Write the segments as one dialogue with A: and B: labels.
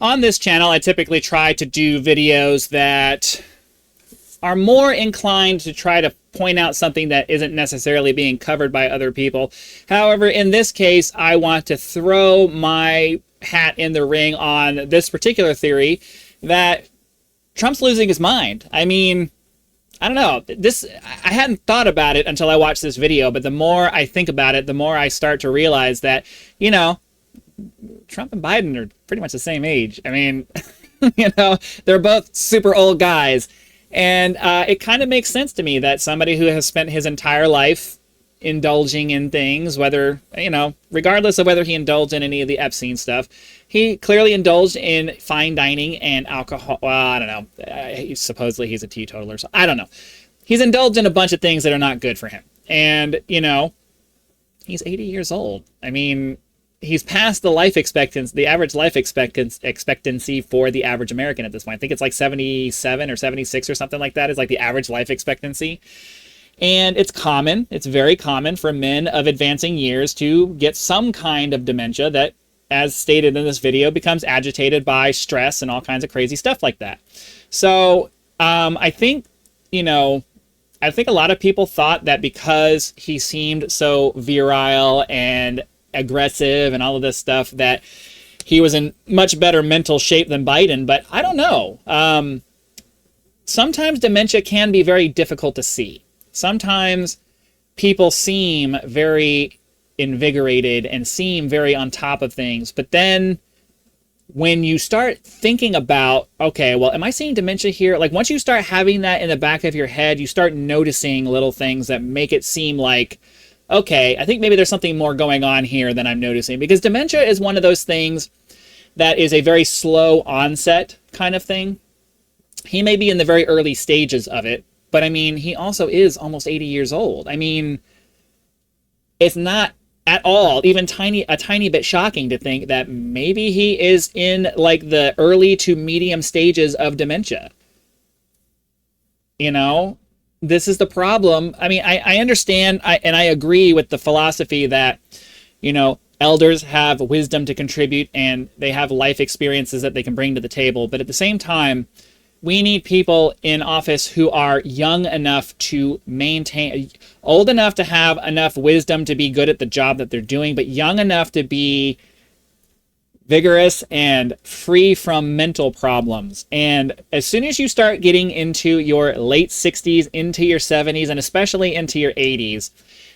A: On this channel, I typically try to do videos that are more inclined to try to point out something that isn't necessarily being covered by other people. However, in this case, I want to throw my hat in the ring on this particular theory that Trump's losing his mind. I mean, I don't know. I hadn't thought about it until I watched this video, but the more I think about it, the more I start to realize that, you know, Trump and Biden are pretty much the same age. I mean, you know, they're both super old guys. And it kind of makes sense to me that somebody who has spent his entire life indulging in things, whether, you know, regardless of whether he indulged in any of the Epstein stuff, he clearly indulged in fine dining and alcohol. Well, I don't know. Supposedly he's a teetotaler, so I don't know. He's indulged in a bunch of things that are not good for him. And, you know, he's 80 years old. I mean, he's past the life expectancy, the average life expectancy for the average American at this point. I think it's like 77 or 76 or something like that is like the average life expectancy. And it's common, it's very common for men of advancing years to get some kind of dementia that, as stated in this video, becomes agitated by stress and all kinds of crazy stuff like that. So I think, you know, I think a lot of people thought that because he seemed so virile and aggressive and all of this stuff that he was in much better mental shape than Biden, but I don't know. Sometimes dementia can be very difficult to see. Sometimes people seem very invigorated and seem very on top of things, but then when you start thinking about, okay, well, am I seeing dementia here? Like once you start having that in the back of your head, you start noticing little things that make it seem like, okay, I think maybe there's something more going on here than I'm noticing, because dementia is one of those things that is a very slow onset kind of thing. He may be in the very early stages of it, but I mean, he also is almost 80 years old. I mean, it's not at all even a tiny bit shocking to think that maybe he is in like the early to medium stages of dementia. You know, this is the problem. I mean, I understand and I agree with the philosophy that, you know, elders have wisdom to contribute and they have life experiences that they can bring to the table. But at the same time, we need people in office who are young enough to maintain, old enough to have enough wisdom to be good at the job that they're doing, but young enough to be vigorous and free from mental problems. And as soon as you start getting into your late 60s, into your 70s, and especially into your 80s,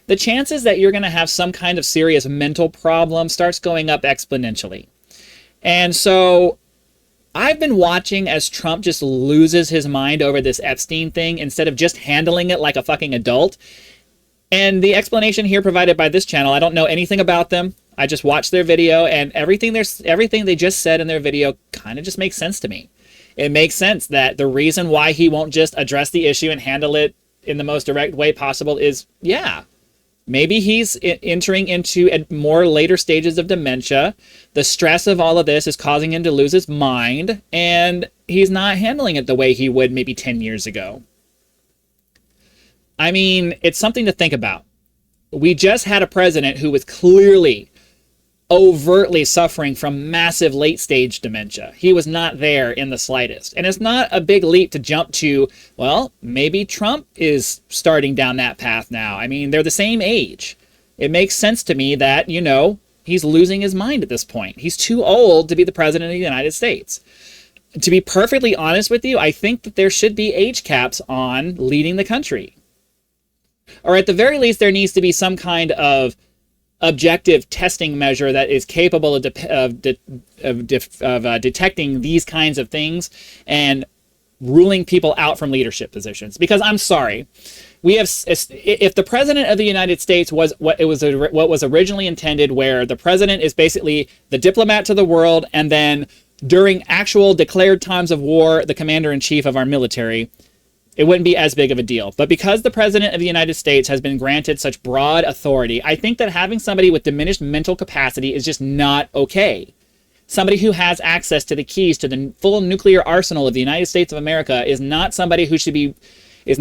A: the chances that you're going to have some kind of serious mental problem starts going up exponentially. And so I've been watching as Trump just loses his mind over this Epstein thing instead of just handling it like a fucking adult. And the explanation here provided by this channel, I don't know anything about them. I just watched their video, and everything they just said in their video kind of just makes sense to me. It makes sense that the reason why he won't just address the issue and handle it in the most direct way possible is, yeah, maybe he's entering into more later stages of dementia. The stress of all of this is causing him to lose his mind, and he's not handling it the way he would maybe 10 years ago. I mean, it's something to think about. We just had a president who was clearly, overtly suffering from massive late-stage dementia. He was not there in the slightest. And it's not a big leap to jump to, well, maybe Trump is starting down that path now. I mean, they're the same age. It makes sense to me that, you know, he's losing his mind at this point. He's too old to be the president of the United States. To be perfectly honest with you, I think that there should be age caps on leading the country. Or at the very least, there needs to be some kind of objective testing measure that is capable of detecting these kinds of things and ruling people out from leadership positions. Because I'm sorry, if the president of the United States was what was originally intended, where the president is basically the diplomat to the world, and then during actual declared times of war, the commander-in-chief of our military, it wouldn't be as big of a deal. But because the president of the United States has been granted such broad authority, I think that having somebody with diminished mental capacity is just not okay. Somebody who has access to the keys to the full nuclear arsenal of the United States of America is not somebody who should be, it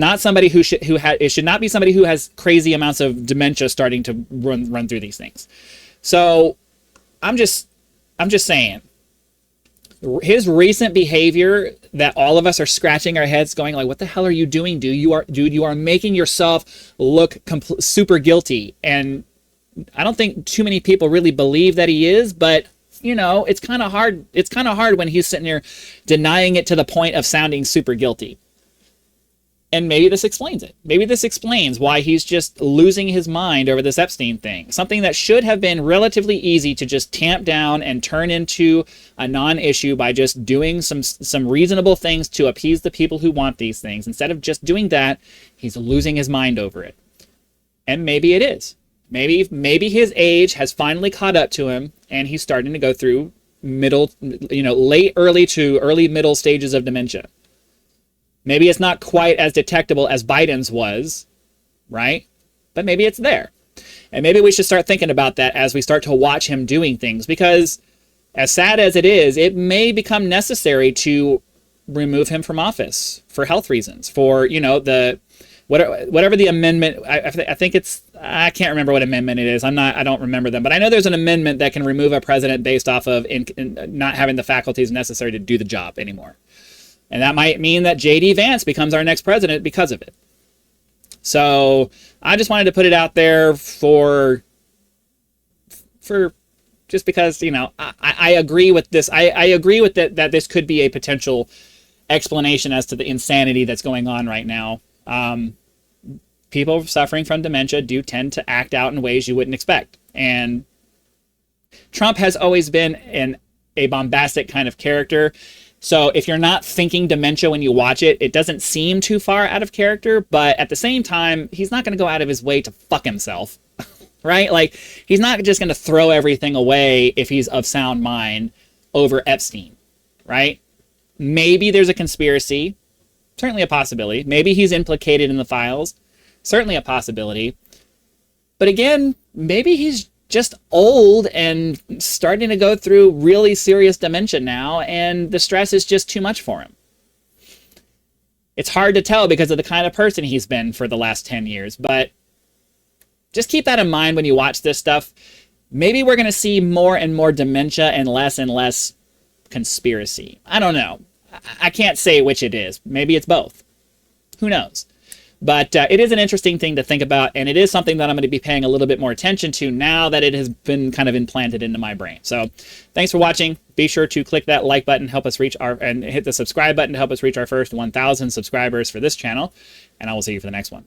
A: should not be somebody who has crazy amounts of dementia starting to run through these things. So I'm just saying, His recent behavior that all of us are scratching our heads going like, what the hell are you doing, dude? You are making yourself look super guilty. And I don't think too many people really believe that he is, but you know, it's kind of hard. It's kind of hard when he's sitting there denying it to the point of sounding super guilty. And maybe this explains it. Maybe this explains why he's just losing his mind over this Epstein thing. Something that should have been relatively easy to just tamp down and turn into a non-issue by just doing some reasonable things to appease the people who want these things. Instead of just doing that, he's losing his mind over it. And maybe it is. Maybe his age has finally caught up to him and he's starting to go through early to early middle stages of dementia. Maybe it's not quite as detectable as Biden's was, right? But maybe it's there. And maybe we should start thinking about that as we start to watch him doing things, because as sad as it is, it may become necessary to remove him from office for health reasons, for, you know, whatever the amendment, I think it's, I can't remember what amendment it is. I don't remember them, but I know there's an amendment that can remove a president based off of not having the faculties necessary to do the job anymore. And that might mean that J.D. Vance becomes our next president because of it. So I just wanted to put it out there for just because, you know, I agree with this. I agree with that this could be a potential explanation as to the insanity that's going on right now. People suffering from dementia do tend to act out in ways you wouldn't expect. And Trump has always been a bombastic kind of character. So if you're not thinking dementia when you watch it, it doesn't seem too far out of character. But at the same time, he's not going to go out of his way to fuck himself, right? Like, he's not just going to throw everything away if he's of sound mind over Epstein, right? Maybe there's a conspiracy, certainly a possibility. Maybe he's implicated in the files, certainly a possibility. But again, maybe he's just old and starting to go through really serious dementia now, and the stress is just too much for him. It's hard to tell because of the kind of person he's been for the last 10 years, but just keep that in mind when you watch this stuff. Maybe we're going to see more and more dementia and less conspiracy. I don't know. I can't say which it is. Maybe it's both. Who knows? But it is an interesting thing to think about, and it is something that I'm going to be paying a little bit more attention to now that it has been kind of implanted into my brain. So thanks for watching. Be sure to click that like button, help us reach and hit the subscribe button to help us reach our first 1,000 subscribers for this channel, and I will see you for the next one.